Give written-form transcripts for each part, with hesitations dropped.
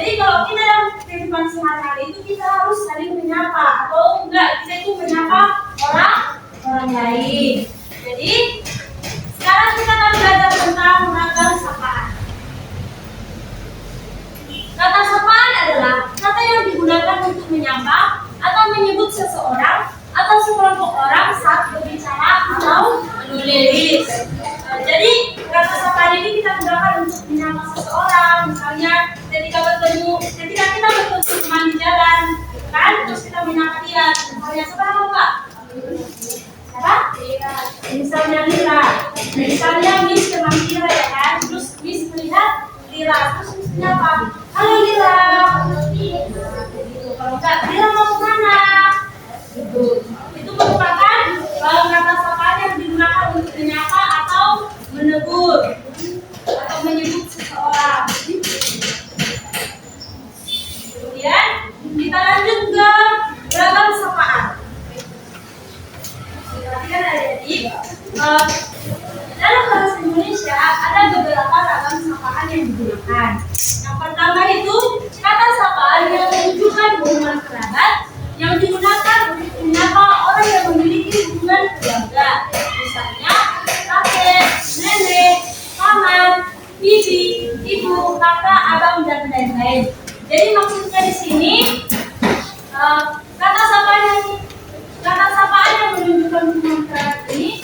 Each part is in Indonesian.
Jadi kalau kita dalam kehidupan sehari-hari itu kita harus saling menyapa atau enggak kita itu menyapa orang lain. Jadi sekarang kita akan belajar tentang ragam sapaan. Kata sapaan adalah kata yang digunakan untuk menyapa atau menyebut seseorang atau sekelompok orang saat berbicara atau menulis. Jadi kata sapaan ini kita gunakan untuk menyapa seseorang, misalnya ketika kita bertemu teman di jalan, kan? Terus kita menyapa dia, misalnya siapa nama Pak? Siapa? Misalnya Lira. Misalnya Miss teman Lira ya kan? Terus Miss melihat Lira, terus Miss menyapa, halo Lira. Kalau enggak, Lira mau kemana? Itu merupakan kata sapaan yang digunakan untuk menyapa atau menegur atau menyebut seseorang. Kemudian kita lanjut ke ragam sapaan. Perhatikan adik-adik, dalam bahasa Indonesia ada beberapa ragam sapaan yang digunakan. Yang pertama itu kata sapaan yang menunjukkan hubungan kerabat yang digunakan untuk menyapa orang yang memiliki hubungan keluarga. Misalnya kakek, nenek, paman, bibi, ibu, kakak, abang, dan lain-lain. Jadi maksudnya di sini kata sapaan yang menunjukkan hubungan kerabat ini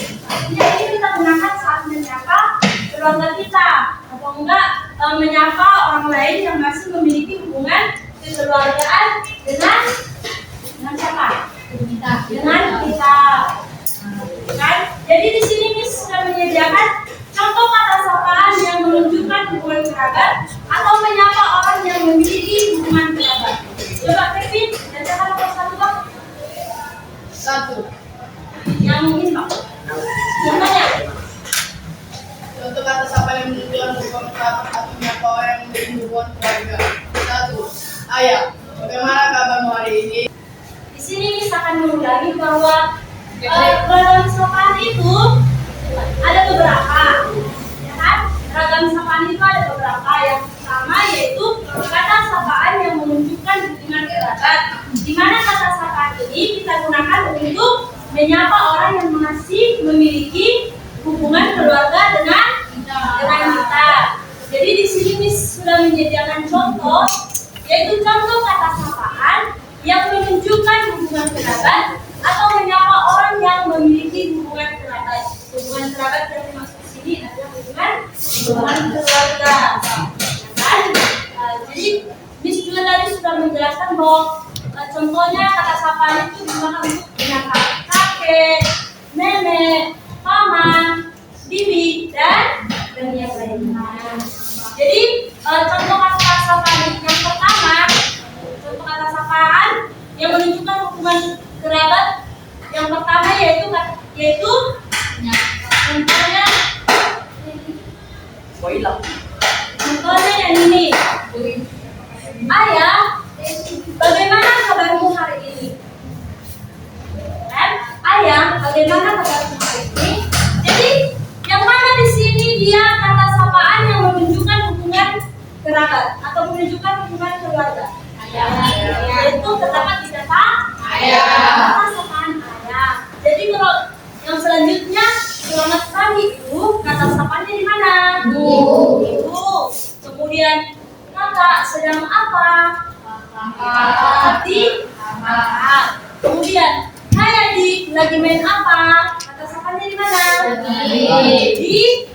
kita gunakan saat menyapa keluarga kita atau enggak menyapa orang lain yang masih memiliki hubungan kekeluargaan dengan siapa? Dengan kita. Kan? Jadi di sini Miss sudah menyediakan contoh kata sapaan yang menunjukkan hubungan kerabat atau menyapa orang yang memiliki hubungan kerabat. Coba Kevin, bacakan nomor 1 Bang. 1. Yang mungkin Bang. Contohnya. Contoh kata sapaan yang menunjukkan hubungan kerabat atau menyapa orang yang memiliki hubungan keluarga. 1. Ayah, bagaimana kabarmu hari ini? Di sini Miss akan mengulangi bahwa ragam sapaan itu ada beberapa, ya kan? Ragam sapaan itu ada beberapa. Yang pertama yaitu kata sapaan yang menunjukkan hubungan kerabat, di mana kata sapaan ini kita gunakan untuk menyapa orang yang masih memiliki hubungan keluarga dengan kita. Jadi di sini Miss sudah menyediakan contoh, yaitu contoh kata sapaan yang menunjukkan hubungan kerabat atau menyapa orang yang memiliki hubungan kerabat. Hubungan kerabat yang dimaksud di sini adalah hubungan keluarga. Kan? Jadi Miss juga tadi sudah menjelaskan bahwa contohnya kata sapaan itu digunakan untuk menyapa kakek, nenek, paman, bibi, dan yang lainnya. Jadi contoh kata sapaan yang pertama, contoh kata sapaan yang menunjukkan hubungan kerabat yang pertama yaitu contohnya yang ini. Ayah, bagaimana kabarmu hari ini? Kan? Ayah, bagaimana kabarmu hari ini? Jadi yang mana di sini dia kata sapaan yang menunjukkan hubungan kerabat atau menunjukkan hubungan keluarga? Yaitu pertama kita kata sapaan ayah. Jadi kalau yang selanjutnya selamat pagi ibu, kata sapaannya di mana? Ibu. Kemudian kakak sedang apa? Kemudian hai adik lagi main apa? Kata sapaannya di mana? Adik.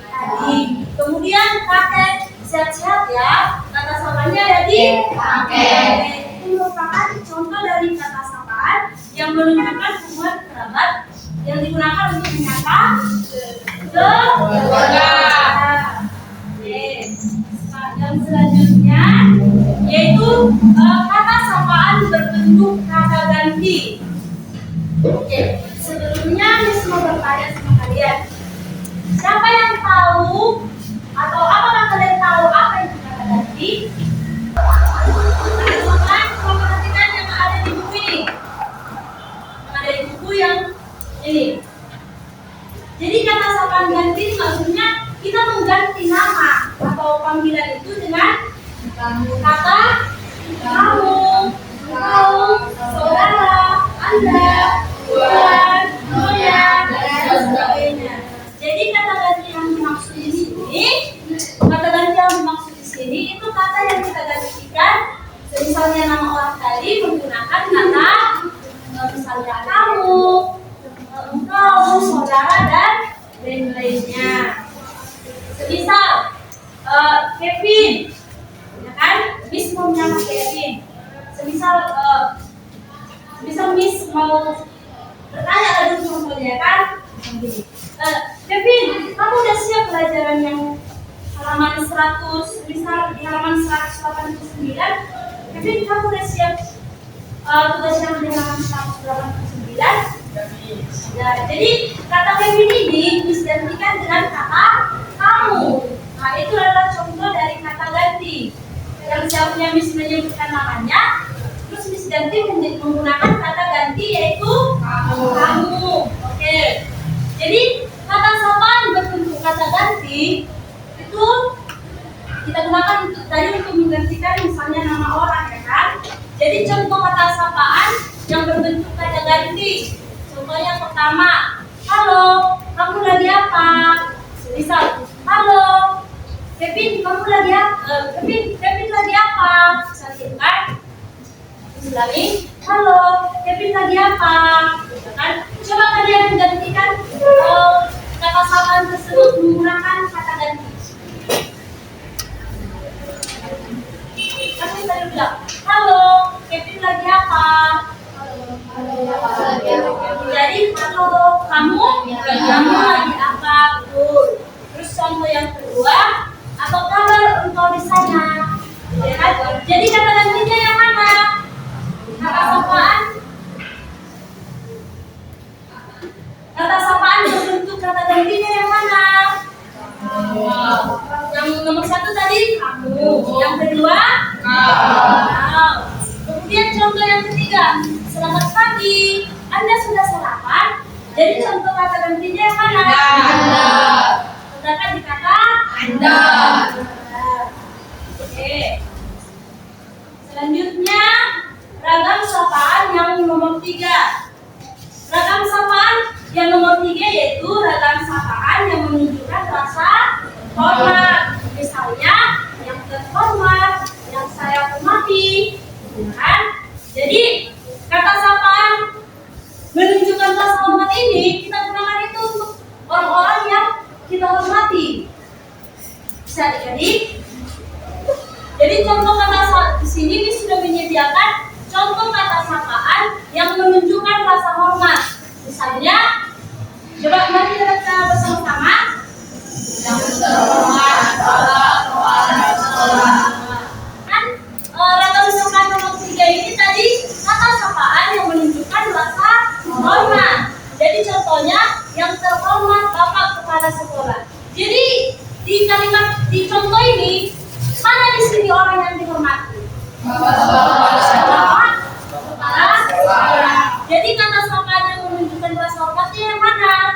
Kemudian kakek sehat-sehat ya. Kata sapaannya ada di kakek. Itu merupakan contoh dari kata sapaan yang menunjukkan hubungan kerabat yang digunakan untuk menyapa keluarga. Yang selanjutnya yaitu kata sapaan berbentuk kata ganti. Sebelumnya Miss mau bertanya sama kalian, siapa yang tahu atau apakah kalian tahu apa itu kata ganti? Coba perhatikan yang ada di buku ini. Yang ada di buku yang ini. Jadi kata sapaan ganti maksudnya kita mengganti nama atau panggilan itu dengan menggunakan kata misalnya kamu, engkau, saudara, dan lain-lainnya. Semisal Kevin, ya kan? Miss mau menyapa Kevin. Semisal Miss mau bertanya pada contohnya, kan? Begini. Kevin, kamu udah siap pelajaran yang halaman 100, misal di halaman 189? Kevin, kamu udah siap tugas yang di halaman 189? Ya, jadi kata Kevin ini Miss gantikan dengan kata kamu. Nah, itu adalah contoh dari kata ganti. Yang seharusnya Miss menyebutkan namanya, terus Miss ganti menggunakan kata ganti yaitu kamu. Oke. Jadi kata sapaan berbentuk kata ganti itu kita gunakan tadi untuk menggantikan misalnya nama orang, ya kan? Jadi contoh kata sapaan yang berbentuk kata ganti. Contoh yang pertama, halo, kamu lagi apa? Misal, halo, Kevin, kamu lagi apa? Kevin lagi apa? Misalnya, kan? Ulangi, halo, Kevin lagi apa? Kan? Coba kalian gantikan kata sapaan tersebut menggunakan kata ganti. Kamu tadi bilang, halo, Kevin lagi apa? Jadi halo, kamu lagi apa? Betul. Terus contoh yang kedua, apa kabar engkau di sana? Ya kan? Jadi kata gantinya yang mana? Kata sapaan. Kata sapaan berbentuk kata gantinya yang mana? Yang nomor satu tadi kamu, yang kedua kau. Kemudian contoh yang ketiga, selamat pagi. Anda sudah sarapan? Jadi contoh kata gantinya yang mana? Anda. Sedangkan di kata Anda. Oke. Selanjutnya ragam sapaan yang nomor 3. Ragam sapaan yang nomor 3 yaitu ragam sapaan yang menunjukkan rasa hormat. Misalnya yang terhormat, yang saya hormati, kan? Jadi kata sapaan menunjukkan rasa hormat ini kita gunakan itu untuk orang-orang yang kita hormati. Bisa jadi contoh kata di sini sudah menyediakan contoh kata sapaan yang menunjukkan rasa hormat. Misalnya, coba mari kita baca bersama-sama. Yang terhormat kan ragam sapaan nomor 3 ini tadi kata sapaan yang menunjukkan rasa hormat. Jadi contohnya yang terhormat Bapak Kepala Sekolah. Jadi di kalimat di contoh ini mana di sini orang yang dihormati? Bapak Kepala Sekolah. Jadi kata sapaan yang menunjukkan rasa hormatnya yang mana?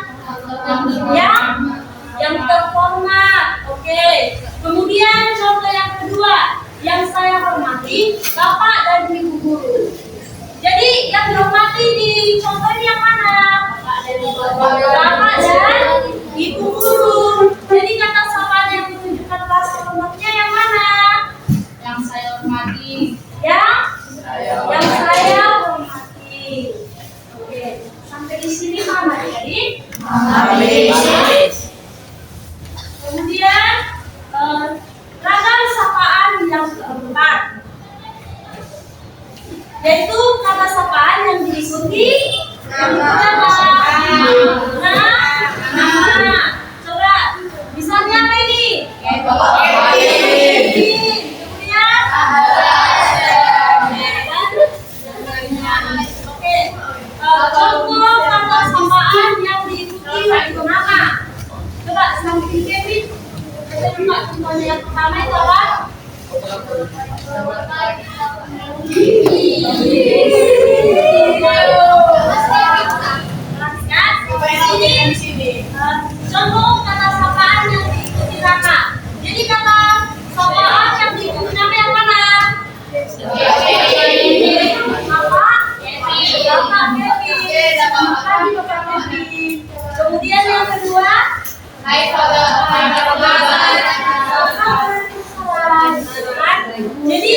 Yang terhormat. Oke. Kemudian contoh yang kedua, yang saya hormati Bapak dan Ibu guru. Jadi yang dihormati di contoh ini yang mana? Bapak dan Ibu guru. Jadi kata sapaan yang menunjukkan rasa hormatnya yang mana? Yang saya hormati. Yang saya hormati. Oke. Sampai di sini mana jadi? Kemudian ragam sapaan yang keempat, yaitu kata sapaan yang diikuti nama. Coba misalnya apa ini? Contoh kata sapaan yang diikuti yaitu nama. Coba samping Kevin. Contohnya yang pertama itu apa? Contoh kata sapaan yang diikuti nama. Jadi kata sapaan yang diikuti nama yang mana? Kemudian yang kedua, jadi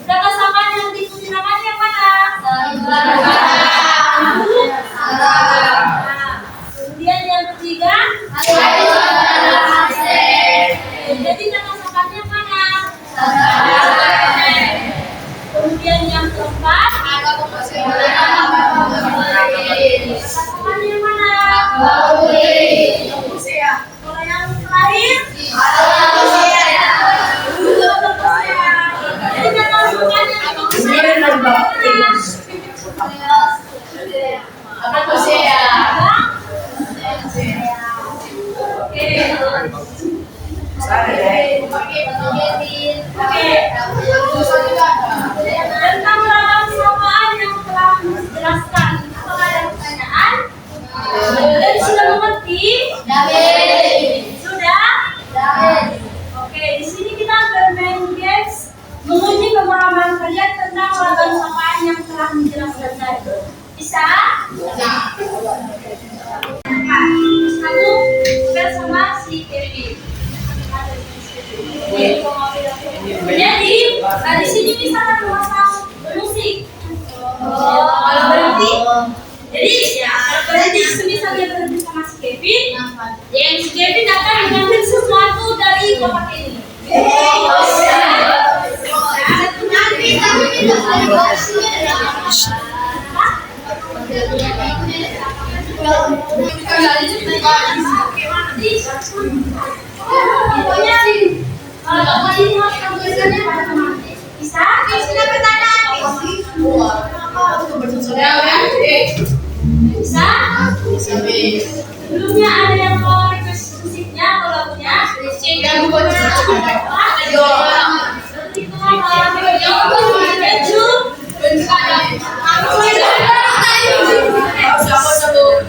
kata sapaan yang diikuti namanya yang mana? tentang ragam sapaan yang telah dijelaskan tadi. Bisa? Aku bersama si Kevin. Jadi, di sini bisa kan memasang musik. Kalau berhenti, jadi ya kalau berhenti semisal dia berhenti sama si Kevin, yang si Kevin akan mengambil sesuatu dari kotak ini. Bisa? Bisa? Sebelumnya ada yang mau request musiknya atau lagunya?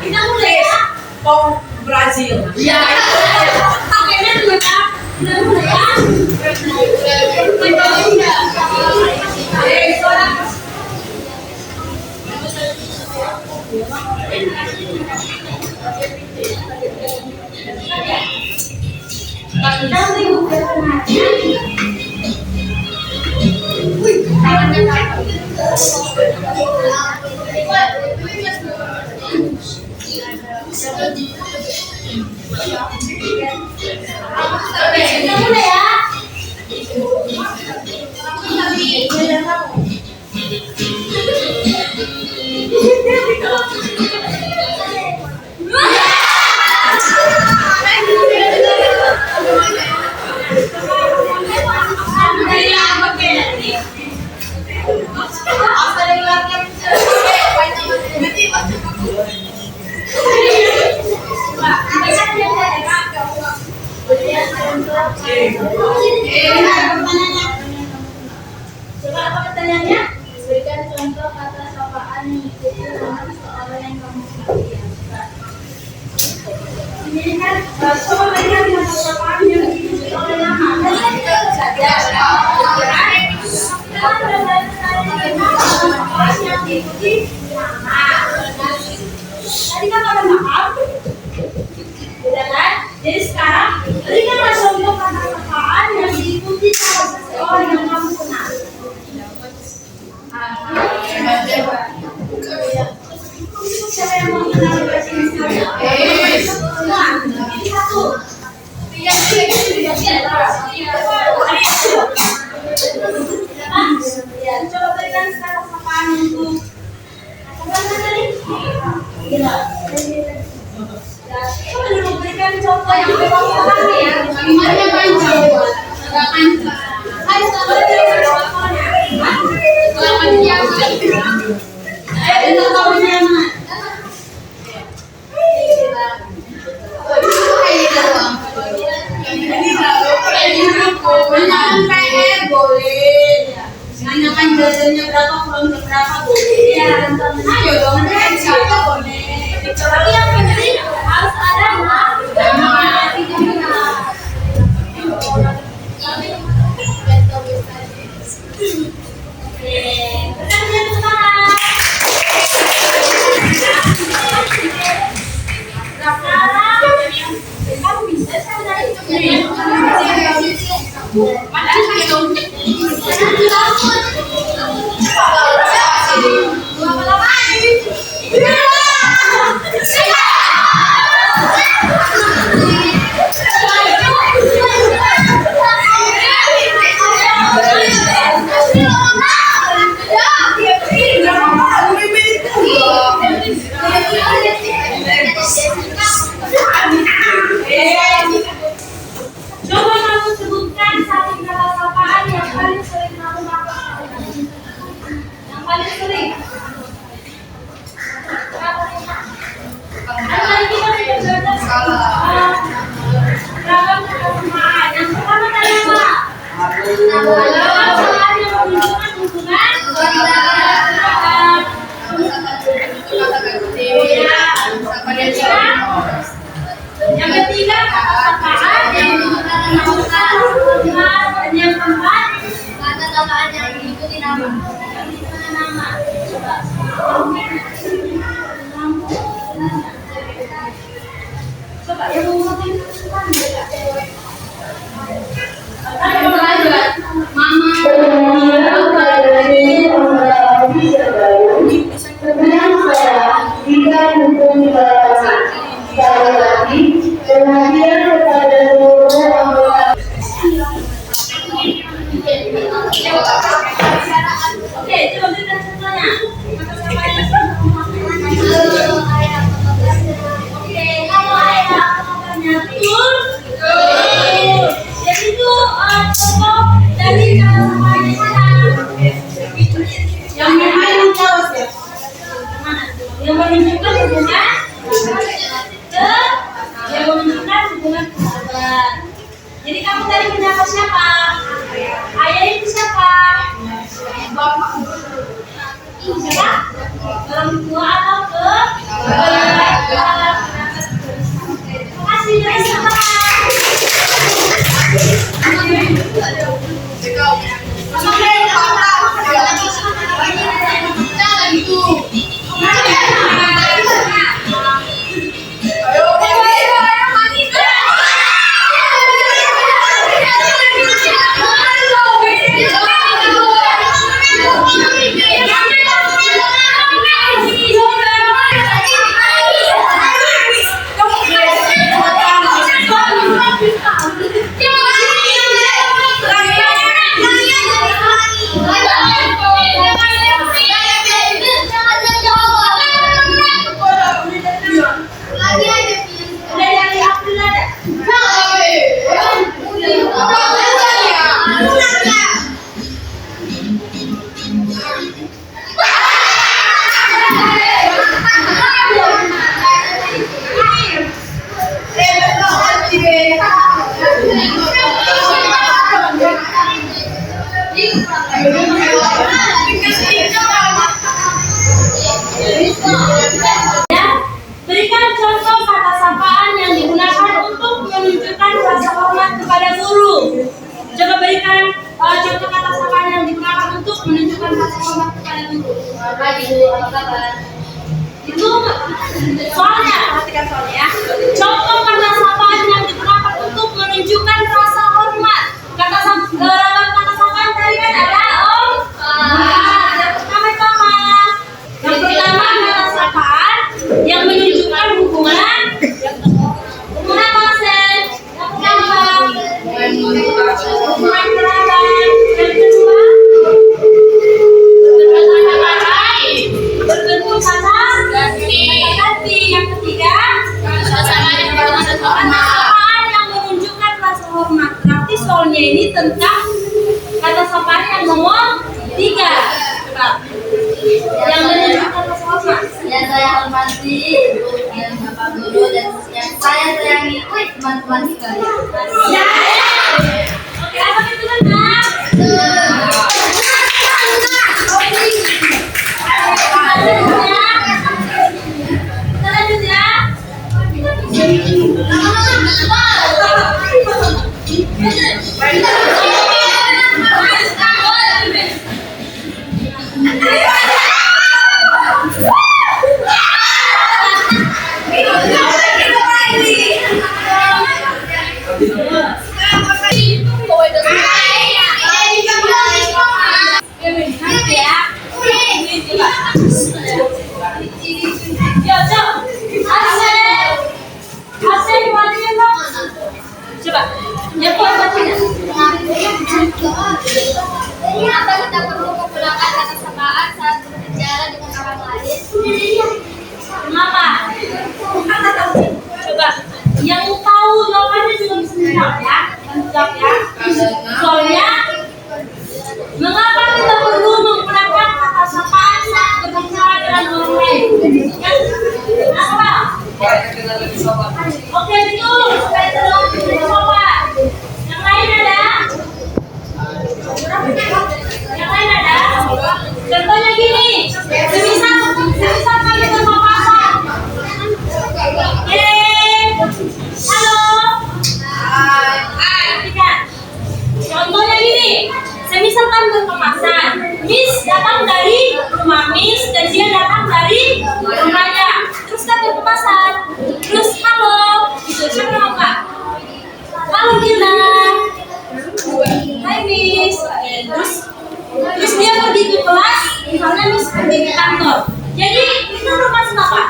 Kita mulai ya. Brazil. Ya. Pakainya dulu ya. Kita mulai ya. Kita mulai kita mulai ya. Coba apa pertanyaannya? Berikan contoh kata sapaan yang mengikuti nama seseorang yang kamu kenali. Ini kan coba berikan kata sapaan yang mengikuti oleh nama. Yang diikuti nama. Tadi kan ada maaf. Udah kan? Jadi sekarang berikan contoh kata sapaan yang diikuti oleh seseorang yang kamu kenali. Siapa yang mau kenal bahasa Indonesia? Semua. Ini satu. Coba berikan kata sapaan untuk apa tadi? Coba dulu berikan contoh yang memang paham ya. Gimana panjang? Hai, selamat nanyakan jajannya berapa, pulangnya berapa, boleh. Ya, Ayo dong, siapa boleh. tapi yang penting harus ada nama. Pertanyaan sekarang. Kamu bisa coba kamu sebutkan satu kata sapaan yang paling sering kamu pakai. Ganti nama. Coba. Coba yang mau ngapain kan beda. Ayo belajar. Mama. Oke, coba kita tanya. Oke, kalau ayah katanya betul. Jadi itu contoh dari kata-kata mana? Yang mana yang jawab ya? Mana? Yang menunjukkan hubungan ke yang menunjukkan hubungan kesahabat. Jadi kamu tadi menyapa siapa? Ayah itu siapa? Bapak. Siapa? Orang tua atau ke? Terima kasih dari siapa? Berikan contoh kata sapaan yang digunakan untuk menunjukkan rasa hormat kepada guru. Coba berikan contoh kata sapaan yang digunakan untuk menunjukkan rasa hormat kepada guru. Apa kabar? Itu soalnya, perhatikan soalnya ya. Contoh kata sapaan yang digunakan untuk menunjukkan rasa hormat. Kata sapaan tadi kan ada Om. Yang pertama kata sapaan yang menunjukkan hubungan apa Sen? Yang pertama hubungan kerabat. Yang kedua berbentuk kata ganti. Yang ketiga kata sapaan yang menunjukkan rasa hormat. Berarti soalnya ini tentang kata sapaan yang nomor 3. Coba yang menunjukkan rasa hormat. Yang saya hormati yang Bapak Guru dan yang saya sayangi teman-teman sekalian. Ya. Oke, apa itu benar? Coba, yang hormatinya. Mengapa kita perlu menggunakan kata sapaan saat berbicara dengan orang lain? Kenapa? Coba, yang tahu jawabannya juga bisa menjawab ya. Menjawab ya. Soalnya, mengapa kita perlu menggunakan kata sapaan saat berbicara di kelas, misalnya Miss pergi ke kantor. Jadi itu bermaksud apa?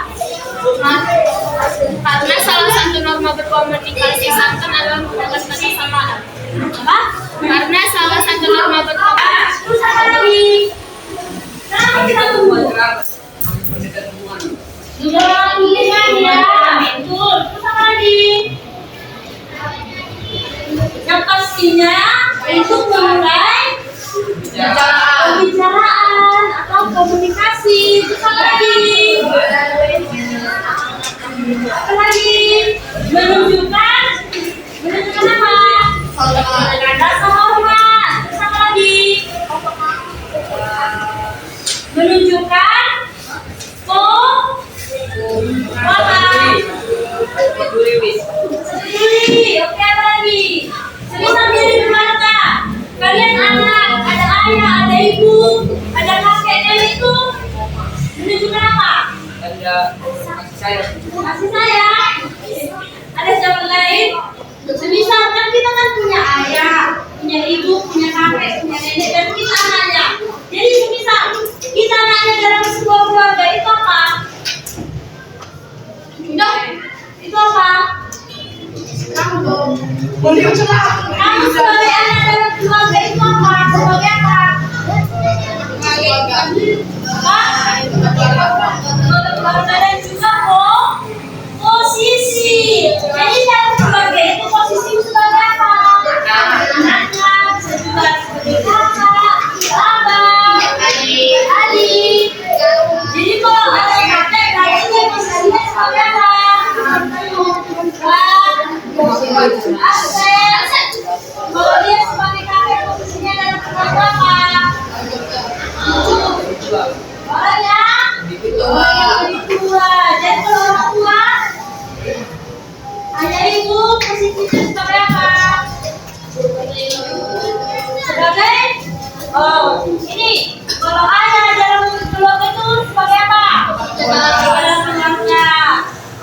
Karena salah satu norma berkomunikasi santun adalah menggunakan kesamaan. Apa? Karena salah satu norma berkomunikasi. Terus apa lagi? Nah, kita tunggu. Juga pilihan ya. Betul. Terus apa lagi? Yang pastinya itu memulai pembicaraan atau komunikasi. Terus apa lagi? Apa lagi? Menunjukkan apa? Rasa hormat. Terus apa lagi? Menunjukkan peduli. Oke, apa lagi? Semisal diri keluarga, kalian anak, ada ayah, ada ibu, ada kakek nenek itu menunjukkan apa? Ada kasih sayang. Kasih sayang. Ada jawaban lain? Semisal kan kita kan punya ayah, punya ibu, punya kakek, punya nenek, dan kita anaknya. Jadi semisal kita anaknya dalam sebuah keluarga itu apa? Itu apa? Kamu sebagai anak dalam keluarga itu apa? Sebagai apa? Sebagai keluarga dan juga posisi. Jadi dalam keluarga itu posisi sebagai apa? Anaknya, bisa juga sebagai kakak, abang, adik. Jadi kalau ada kakek, berarti dia posisinya sebagai apa? Aset. Kalau dia sebagai kakek, posisinya dalam keluarga apa? Orang yang lebih tua. Jadi kalau orang tua, ayah ibu posisinya sebagai apa? Sebagai ini kalau ayah dalam keluarga itu sebagai apa? Dalam keluarga.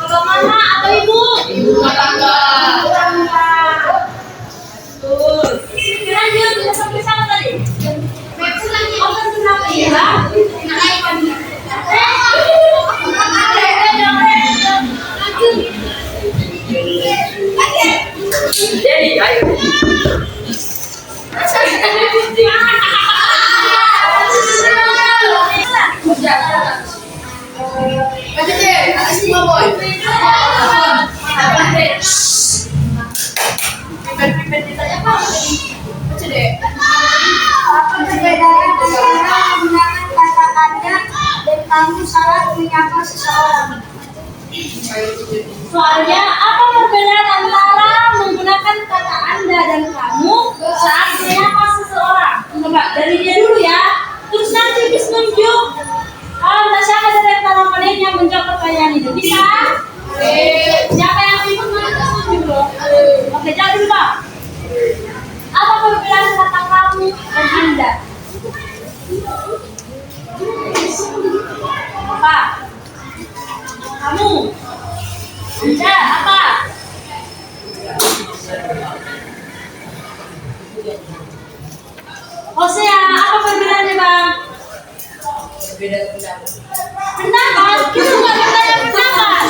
Kalau mama atau ibu? Ibu tangga. Betul. Lanjut, kita sampai sana tadi. Apa kenapa ya? Jadi, ayo. Apa perbedaan antara menggunakan kata Anda dan kamu salah menyapa seseorang? Soalnya apa perbedaan antara menggunakan kata Anda dan kamu saat menyapa seseorang? Coba dari dia dulu ya. Terus nanti bis nunjuk. Kalau siapa dari antara kalian yang menjawab pertanyaan itu bisa? Siapa yang ikut menunjuk dulu? Oke, jawab dulu Pak. Apa perbedaan kata kamu dan Anda? Apa? Kamu? Anda apa? Hosea, apa perbedaannya Bang? Beda pendapat. Pendapat? Kita bukan bertanya pendapat.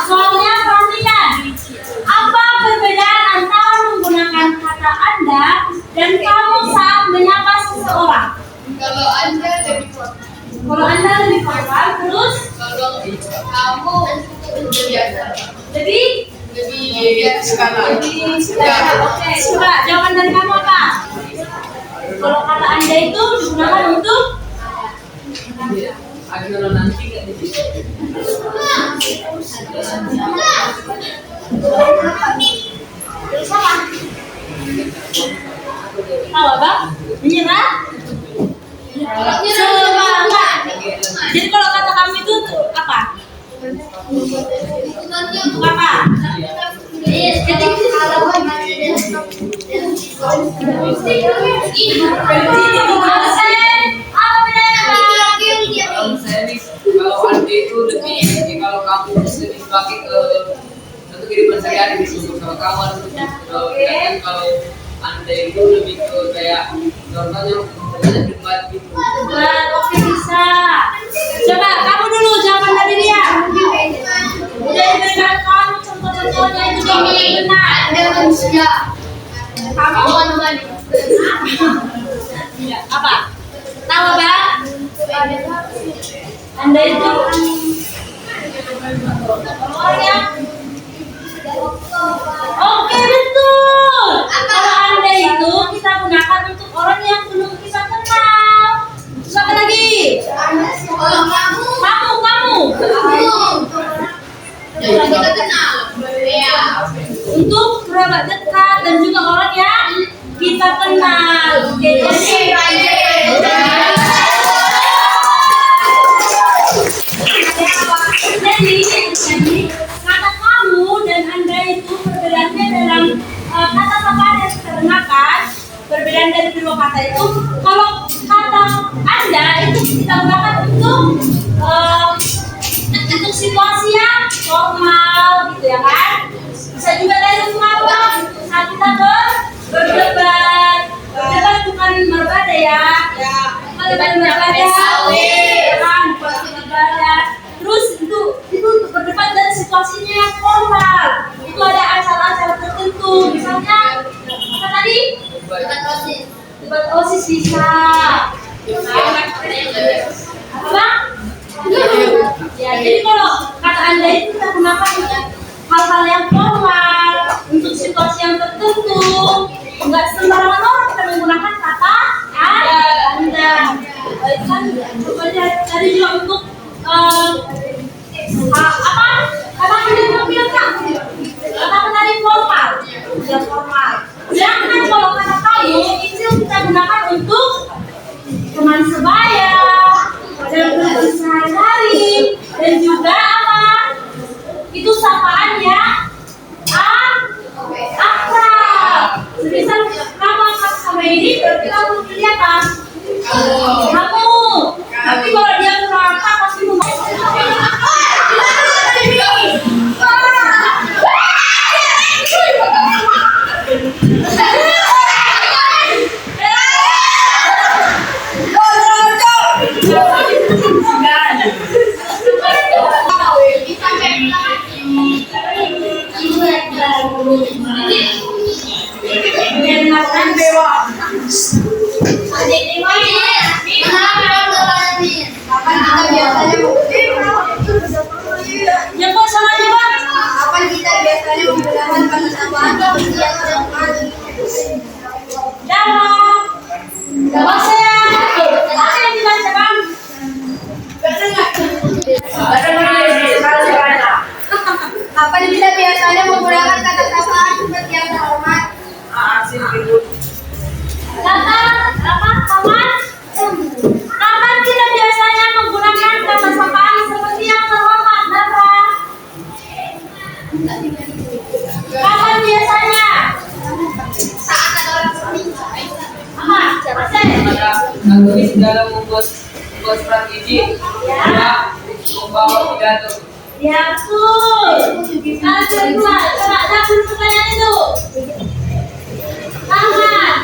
Soalnya perhatikan. Apa perbedaan antara menggunakan kata Anda dan kamu saat menyapa seseorang? Kalau Anda lebih kuat, Kalau Anda lebih formal, terus kalau kamu lebih biasa, lebih lebih skala. Oke, coba jawaban dari kamu apa? Kalau kata Anda itu digunakan untuk Agar nanti nggak di situ. terus apa? Tahu apa? Menyerah? Semangat. Jadi kalau kata kamu itu untuk apa? Untuk apa? Kalau saya nih, kalau Anda itu lebih, kalau kamu lebih pakai ke untuk kehidupan sehari-hari untuk sama kawan. Dan kalau Anda itu lebih ke kayak contohnya di tempat gitu. Ya. Kamu anu bani. Apa? Tahu Bang? Anda itu orang yang oke betul. Kalau Anda itu kita gunakan untuk orang yang belum kita kenal. Siapa lagi? Kalau kamu. Kamu. Yang kita kenal. Ya. Untuk kerabat dekat dan juga orang yang kita kenal. Oke, jadi kata kamu dan Anda itu perbedaannya dalam kata sapaan yang kita gunakan. Perbedaan dari kedua kata itu, kalau kata Anda itu kita gunakan untuk situasi yang formal gitu ya kan. Bisa juga dari rumah saat kita berdebat. Berdebat bukan berbeda ya. Berdebat berbeda. Kan, berbeda. Terus itu untuk berdebat dan situasinya yang formal. Itu ada acara-acara tertentu. Misalnya apa tadi? Debat OSIS bisa. Apa? Ya, jadi kalau kata Anda itu kita gunakan untuk hal-hal yang formal, untuk situasi yang tertentu. Enggak sembarangan orang kita menggunakan kata Anda. Itu kan contohnya tadi juga untuk apa? Kata Anda bilang kan? Kata tadi formal, ya formal. Sedangkan kalau kata kamu itu kita gunakan untuk teman sebaya, dalam kehidupan sehari-hari, dan juga apa? Itu sapaan ya akrab. Semisal kamu akrab sama ini, berarti kamu kelihatan kamu. Tapi kalau dia kurang akrab, pasti Kapan kita biasanya menggunakan kata sapaan yang depan? Jawab saya. Apa yang dibaca Bang? Kapan kita biasanya menggunakan kata sapaan seperti yang terhormat? Kapan kita biasanya menggunakan kata sapaan seperti yang terhormat, Natra? Kapan biasanya? Saat ada orang meminta. Apa? Asep? Tulis dalam membuat strategi ya membawa pidato. Ya betul. Sekarang kedua, coba dapur pertanyaan itu. Tangan.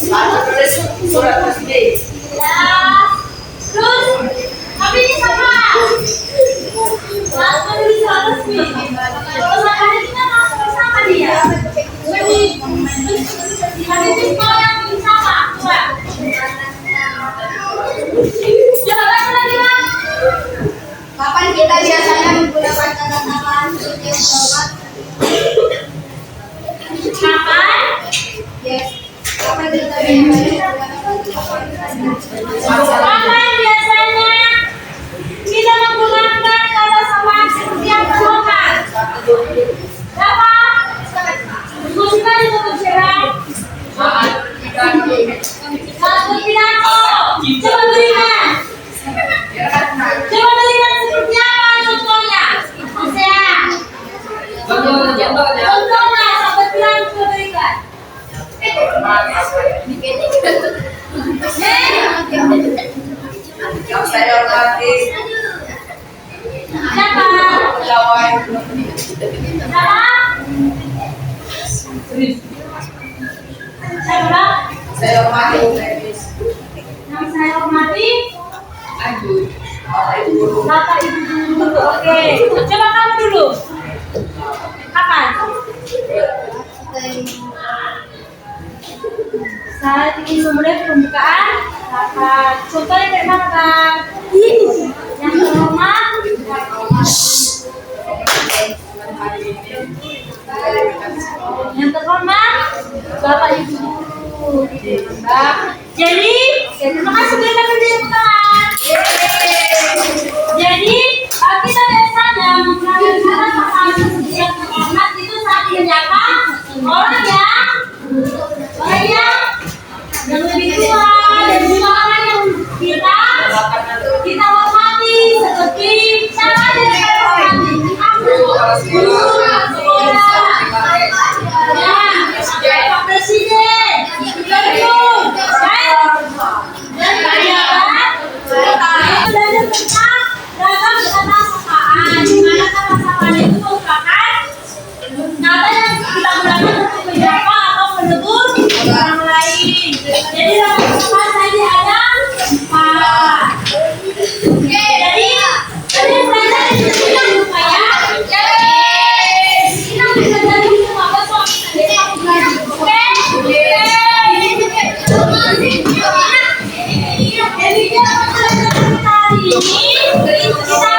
Surat presiden. Ya. Terus, tapi ini sama. Langsung tulis surat resmi. Kalau sekarang kita langsung sama dia. Tapi itu kalau yang sama, coba. Coba baca lagi Mas. Kapan kita biasanya menggunakan kata sapaan seperti yang terhormat? Kapan? Yes. Kapan kita biasanya menggunakan kata sapaan Kapan biasanya kita menggunakan kata sapaan seperti yang terhormat? Berapa? Musibah itu bercerai. Saat pidato. Saat berpidato. Coba berikan. Coba berikan seperti apa contohnya? Saya. Contohnya. Contohnya saat berpidato coba berikan. Yang saya hormati Siapa? pegawai. Siapa? Siapa? Saya hormati teknis. Yang saya hormati Lanjut. Bapak Ibu guru. Bapak Ibu guru. Oke. Coba kamu dulu. Kapan? Ini sebenarnya pembukaan rapat. Contohnya kayak mana kan? Ini yang terhormat. Yang terhormat Bapak Ibu guru. Jadi terima kasih banyak sudah tepuk tangan. Jadi kita biasanya menggunakan kata yang terhormat itu saat menyapa orang yang lebih tua dan juga orang yang kita hormati seperti cara dan hormati. Pak Presiden, belajar tentang ragam kata sapaan, di mana kata sapaan itu merupakan kata yang kita gunakan untuk menyapa atau menegur orang lain. Jadi ragam sapaan tadi ada 4. Jadi belajar di sini jangan lupa ya. Kita bisa jadi semua besok. Jadi aku belajar. Jadi kita belajar hari ini kita